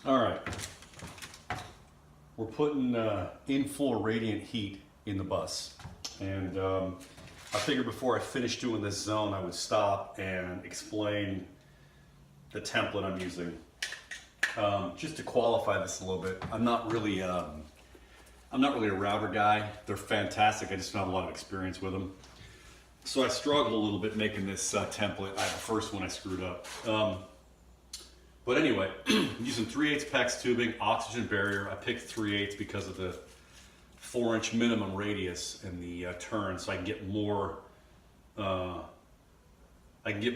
All right, we're putting in-floor radiant heat in the bus. And I figured before I finish doing this zone, I would stop and explain the template I'm using. Just to qualify this a little bit, I'm not really a router guy. They're fantastic, I just don't have a lot of experience with them. So I struggled a little bit making this template. The first one I screwed up. But anyway, I'm using 3/8 PEX tubing, oxygen barrier. I picked 3/8 because of the 4-inch minimum radius in the turn, so I can get more.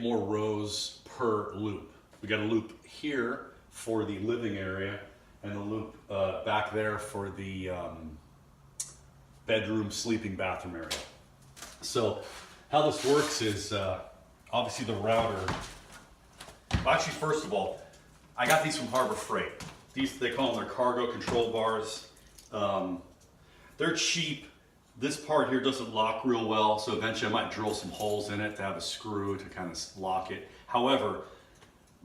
Rows per loop. We got a loop here for the living area, and a loop back there for the bedroom, sleeping, bathroom area. So how this works is obviously the router. Actually, first of all, I got these from Harbor Freight. These, they call them their cargo control bars. They're cheap. This part here doesn't lock real well, so eventually I might drill some holes in it to have a screw to kind of lock it. However,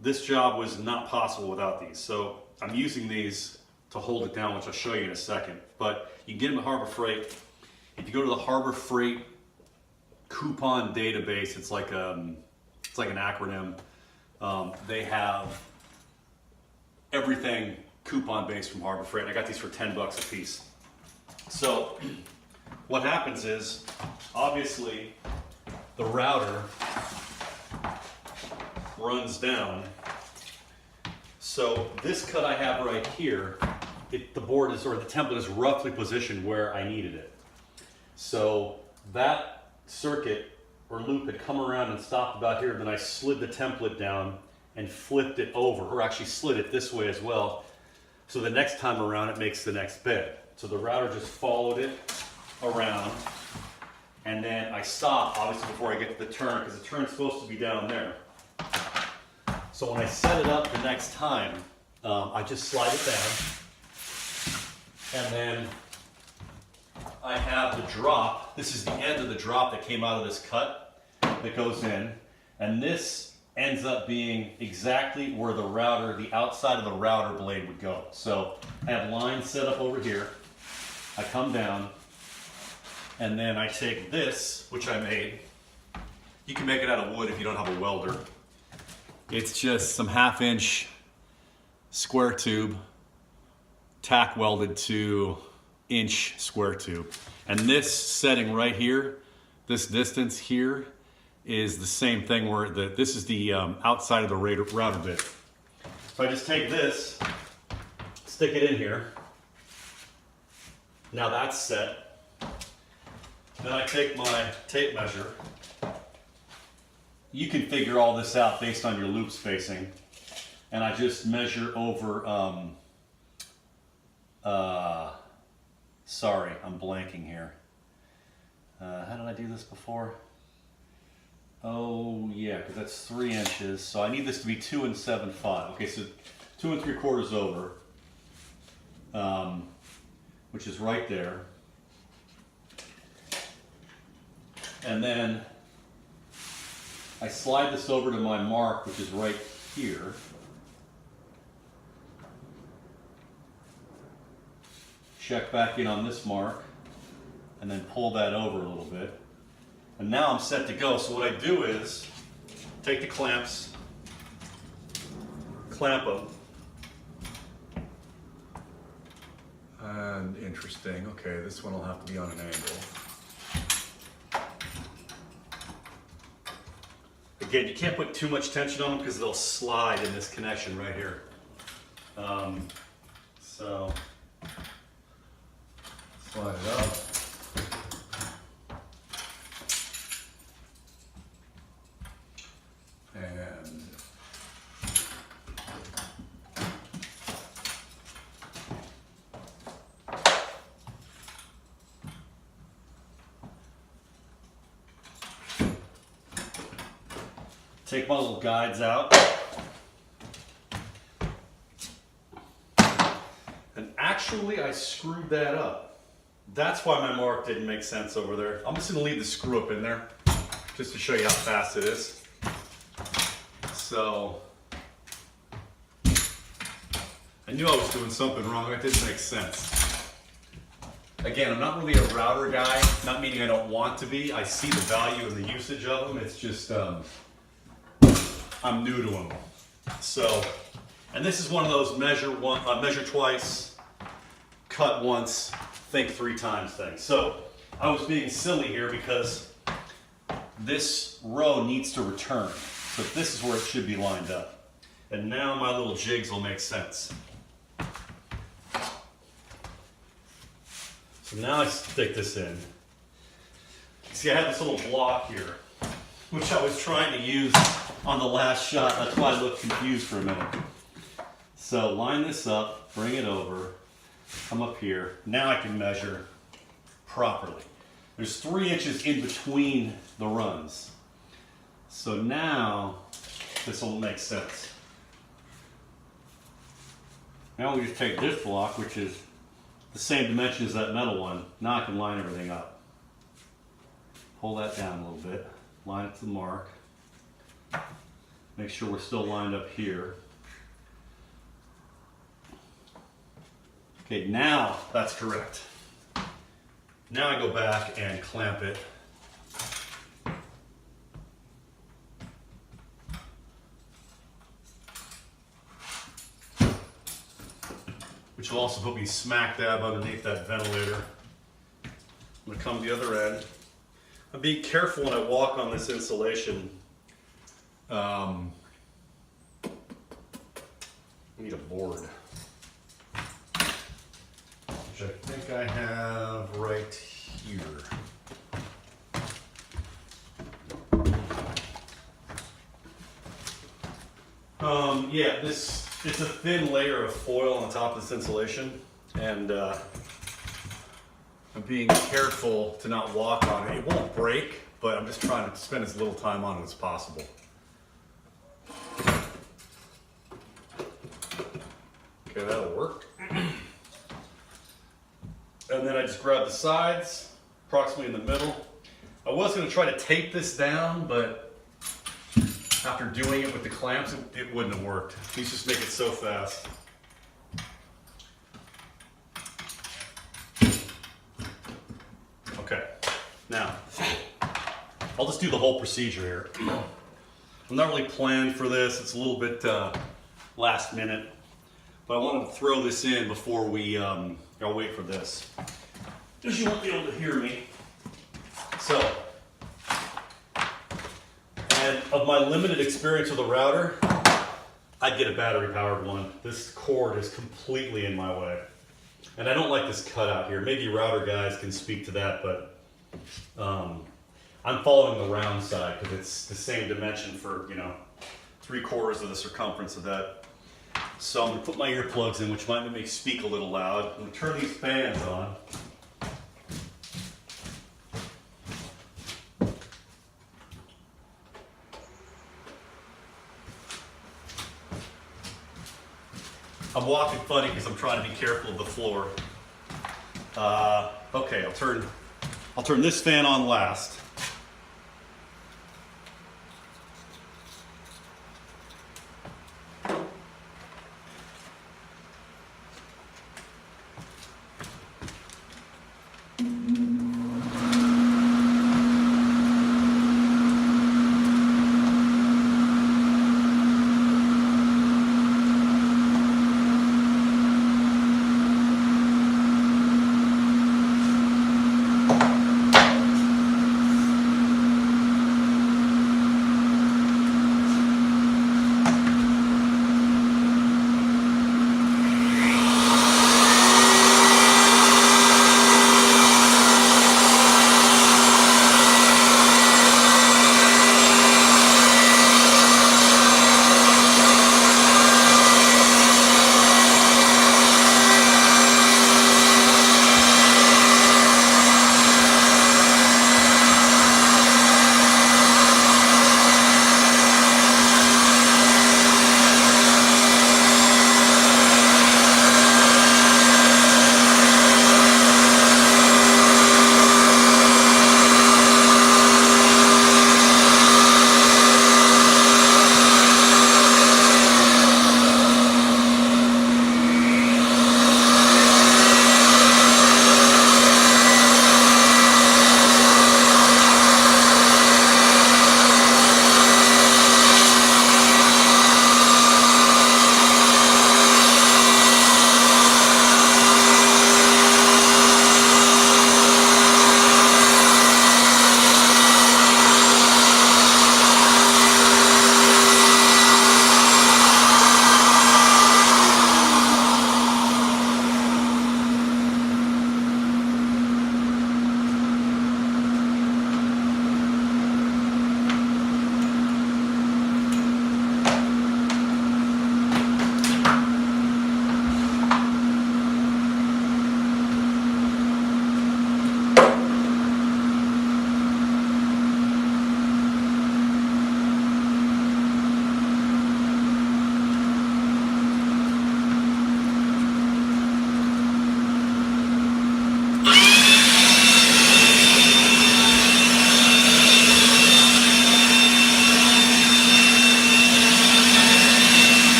this job was not possible without these. So I'm using these to hold it down, which I'll show you in a second. But you can get them at Harbor Freight. If you go to the Harbor Freight coupon database, it's like an acronym. They have everything coupon based from Harbor Freight. I got these for 10 bucks a piece. So what happens is, obviously, the router runs down. So this cut I have right here, the board is, or the template is roughly positioned where I needed it. So that circuit or loop had come around and stopped about here, then I slid the template down and flipped it over, or actually slid it this way as well. So the next time around it makes the next bed. So the router just followed it around, and then I stop obviously before I get to the turn, because the turn's supposed to be down there. So when I set it up the next time, I just slide it down, and then I have the drop. This is the end of the drop that came out of this cut that goes in, and this ends up being exactly where the router, the outside of the router blade would go. So I have lines set up over here. I come down, and then I take this, which I made. You can make it out of wood if you don't have a welder. It's just some 1/2-inch square tube, tack welded to inch square tube. And this setting right here, this distance here, is the same thing where this is the outside of the router bit. So I just take this, stick it in here. Now that's set. Then I take my tape measure. You can figure all this out based on your loop spacing. And I just measure over, sorry, I'm blanking here. How did I do this before? Oh yeah, because that's 3 inches. So I need this to be 2 7/5. Okay, so 2 3/4 over, which is right there. And then I slide this over to my mark, which is right here. Check back in on this mark, and then pull that over a little bit. And now I'm set to go. So what I do is take the clamps, clamp them. And interesting, okay, this one will have to be on an angle. Again, you can't put too much tension on them because they'll slide in this connection right here. So slide it up. And take my little guides out. And actually, I screwed that up. That's why my mark didn't make sense over there. I'm just going to leave the screw up in there just to show you how fast it is. So I knew I was doing something wrong. That didn't make sense. Again, I'm not really a router guy, not meaning I don't want to be. I see the value and the usage of them. It's just, I'm new to them. So, and this is one of those measure twice, cut once, think 3 times things. So, I was being silly here because this row needs to return. So this is where it should be lined up. And now my little jigs will make sense. So now I stick this in. See, I had this little block here, which I was trying to use on the last shot. That's why I looked confused for a minute. So line this up, bring it over, come up here. Now I can measure properly. There's 3 inches in between the runs. So now this will make sense. Now we just take this block, which is the same dimension as that metal one. Now I can line everything up. Pull that down a little bit, line it to the mark. Make sure we're still lined up here. Okay, now that's correct. Now I go back and clamp it. Which will also put me smack dab underneath that ventilator. I'm going to come to the other end. I'm being careful when I walk on this insulation. I need a board, which I think I have right here. Yeah, it's a thin layer of foil on top of this insulation, and I'm being careful to not walk on it. It won't break, but I'm just trying to spend as little time on it as possible. Okay, that'll work. And then I just grab the sides, approximately in the middle. I was going to try to tape this down, but after doing it with the clamps, it wouldn't have worked. These just make it so fast. Okay, now, I'll just do the whole procedure here. I'm not really planned for this. It's a little bit last minute, but I wanted to throw this in before we, I'll wait for this, because you won't be able to hear me. So, and of my limited experience with a router, I'd get a battery powered one. This cord is completely in my way. And I don't like this cutout here. Maybe router guys can speak to that, but I'm following the round side because it's the same dimension for, 3/4 of the circumference of that. So I'm going to put my earplugs in, which might make me speak a little loud. I'm going to turn these fans on. I'm walking funny because I'm trying to be careful of the floor. Okay, I'll turn this fan on last.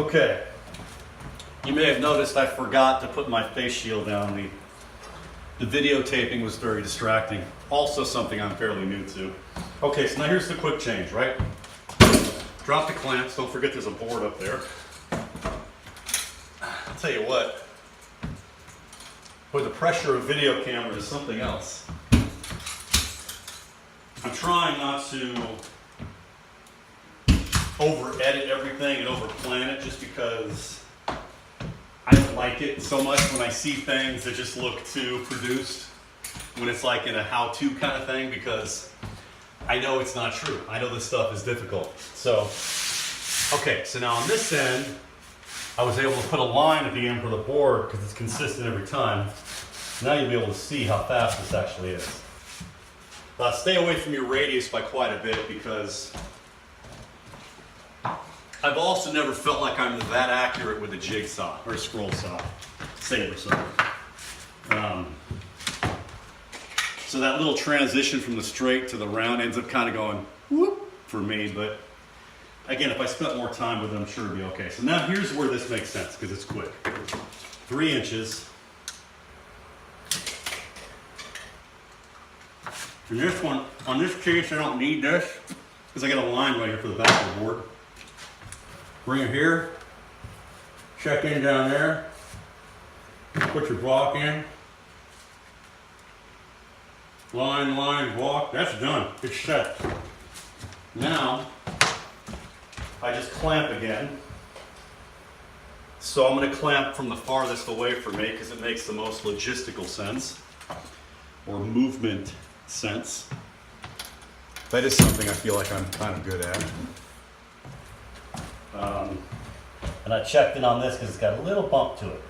Okay. You may have noticed I forgot to put my face shield down. The videotaping was very distracting. Also something I'm fairly new to. Okay, so now here's the quick change, right? Drop the clamps. Don't forget there's a board up there. I'll tell you what. Boy, the pressure of video camera is something else. I'm trying not to over-edit everything and over-plan it just because I don't like it so much when I see things that just look too produced when it's like in a how-to kind of thing, because I know it's not true. I know this stuff is difficult. So, okay, so now on this end, I was able to put a line at the end for the board because it's consistent every time. Now you'll be able to see how fast this actually is. Stay away from your radius by quite a bit because I've also never felt like I'm that accurate with a jigsaw or a scroll saw, saber saw. So that little transition from the straight to the round ends up kind of going whoop for me, but again, if I spent more time with it, I'm sure it'd be okay. So now here's where this makes sense because it's quick. 3 inches. And this one, on this case, I don't need this because I got a line right here for the back of the board. Bring it here, check in down there, put your block in, line, block, that's done, it's set. Now, I just clamp again. So I'm going to clamp from the farthest away from me because it makes the most logistical sense, or movement sense. That is something I feel like I'm kind of good at. And I checked in on this because it's got a little bump to it.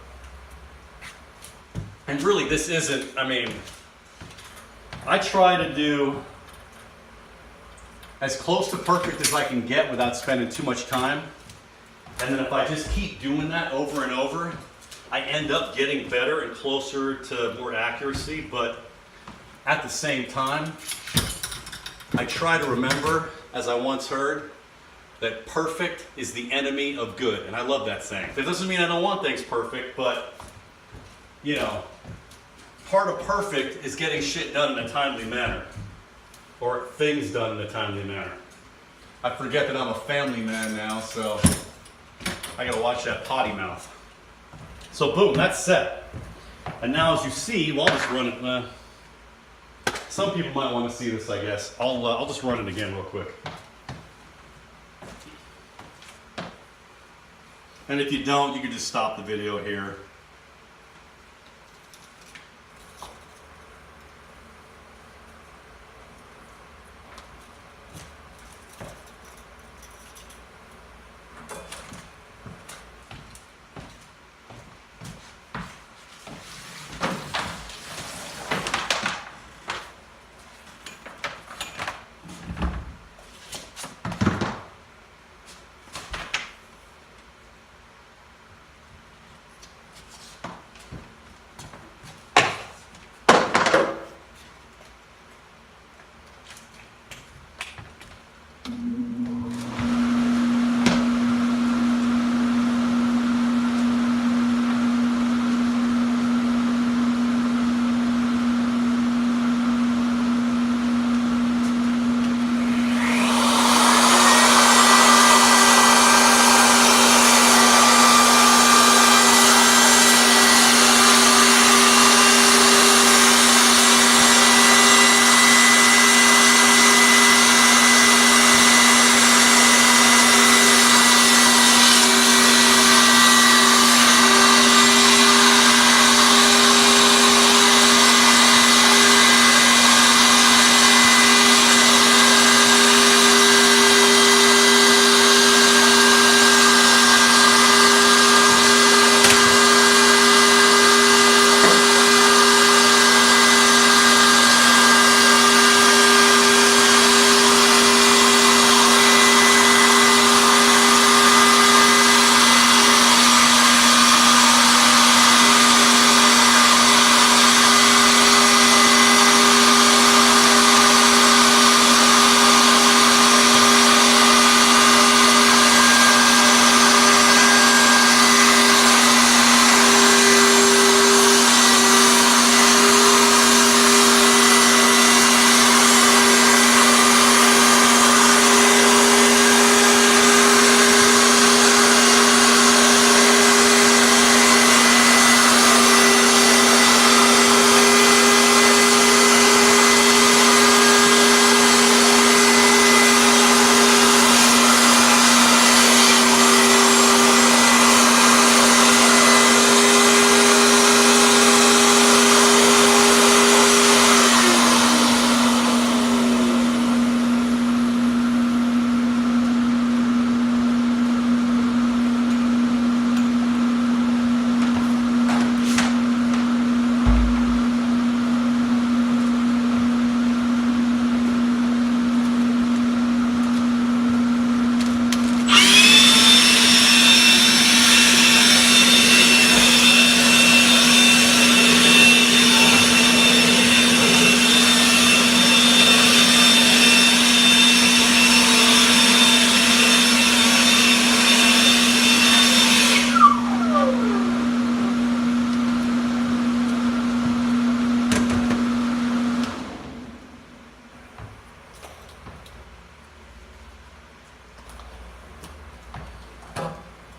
And really this isn't, I mean, I try to do as close to perfect as I can get without spending too much time. And then if I just keep doing that over and over, I end up getting better and closer to more accuracy. But at the same time, I try to remember, as I once heard, that perfect is the enemy of good. And I love that saying. That doesn't mean I don't want things perfect, but, you know, part of perfect is getting shit done in a timely manner. Or things done in a timely manner. I forget that I'm a family man now, so I gotta watch that potty mouth. So boom, that's set. And now as you see, well, I'll just run it. Some people might want to see this, I guess. I'll just run it again real quick. And if you don't, you can just stop the video here.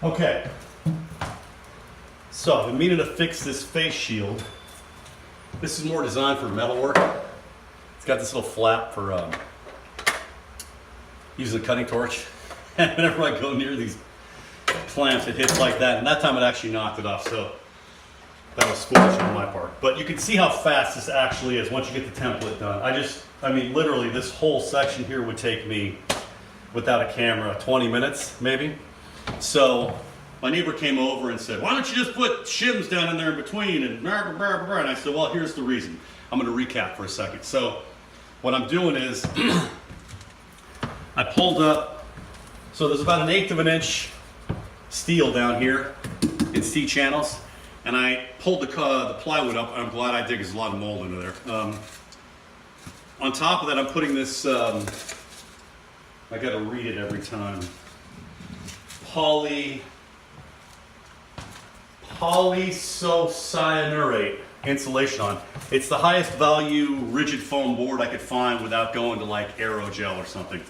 Okay. So I've been meaning to fix this face shield. This is more designed for metal work. It's got this little flap for using a cutting torch. And whenever I go near these clamps, it hits like that. And that time it actually knocked it off. So that was foolish on my part. But you can see how fast this actually is once you get the template done. I mean, literally this whole section here would take me, without a camera, 20 minutes maybe. So my neighbor came over and said, why don't you just put shims down in there in between and blah, blah, blah, blah. And I said, well, here's the reason. I'm going to recap for a second. So what I'm doing is I pulled up, so there's about 1/8 of an inch steel down here in C channels. And I pulled the plywood up. I'm glad I did, because there's a lot of mold under there. On top of that, I'm putting this, I got to read it every time, polysocyanurate insulation on. It's the highest value rigid foam board I could find without going to like aerogel or something.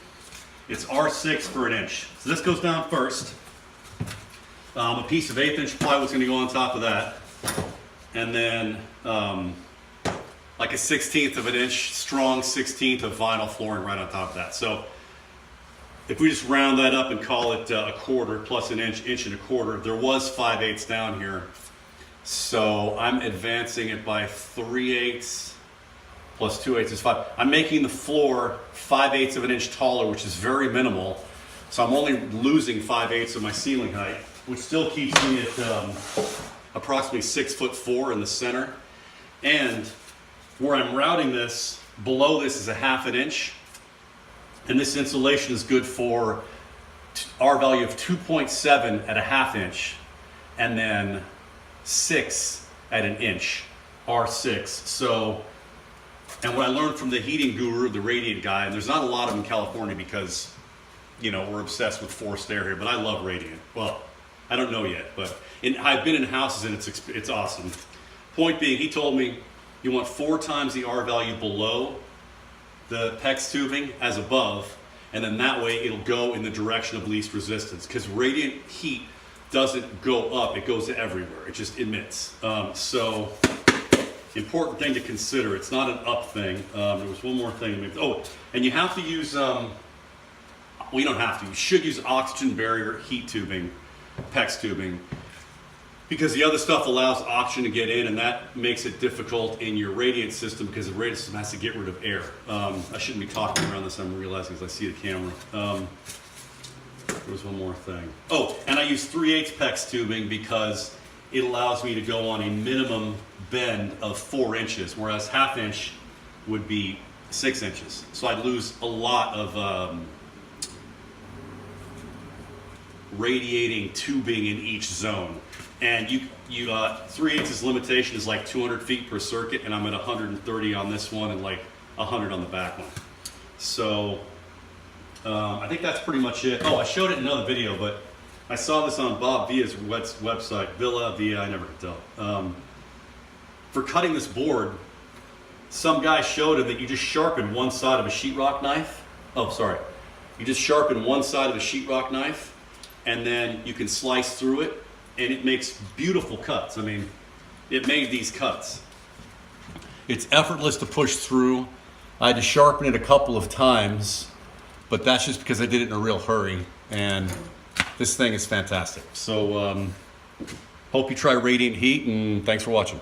It's R6 for 1 inch. So this goes down first. A piece of 1/8 inch plywood is going to go on top of that. And then like a 1/16 of an inch, strong 1/16 of vinyl flooring right on top of that. So if we just round that up and call it a quarter plus an inch, inch and a quarter, there was 5/8 down here. So I'm advancing it by 3/8 plus 2/8 is 5. I'm making the floor 5/8 of an inch taller, which is very minimal. So I'm only losing 5/8 of my ceiling height, which still keeps me at approximately 6'4" in the center. And where I'm routing this, below this is a 1/2 inch. And this insulation is good for R value of 2.7 at a 1/2 inch, and then 6 at 1 inch, R6. So, and what I learned from the heating guru, the Radiant guy, and there's not a lot of them in California because, you know, we're obsessed with forced air here, but I love Radiant. Well, I don't know yet, but I've been in houses and it's awesome. Point being, he told me you want 4 times the R value below the PEX tubing as above, and then that way it'll go in the direction of least resistance, because radiant heat doesn't go up, it goes everywhere, it just emits. So important thing to consider, it's not an up thing. There was one more thing. Oh, and you have to use, well, you don't have to, you should use oxygen barrier heat tubing, PEX tubing, because the other stuff allows oxygen to get in, and that makes it difficult in your radiant system, because the radiant system has to get rid of air. I shouldn't be talking around this, I'm realizing as I see the camera. There was one more thing. Oh, and I use 3/8 PEX tubing because it allows me to go on a minimum bend of 4 inches, whereas 1/2 inch would be 6 inches. So I'd lose a lot of radiating tubing in each zone. And 3/8 limitation is like 200 feet per circuit, and I'm at 130 on this one and like 100 on the back one. So I think that's pretty much it. Oh, I showed it in another video, but I saw this on Bob Villa's website, I never could tell. For cutting this board, some guy showed him that you just sharpen one side of a sheetrock knife. Oh, sorry. You just sharpen one side of a sheetrock knife, and then you can slice through it, and it makes beautiful cuts. I mean, it made these cuts. It's effortless to push through. I had to sharpen it a couple of times, but that's just because I did it in a real hurry, and this thing is fantastic. So hope you try Radiant Heat, and thanks for watching.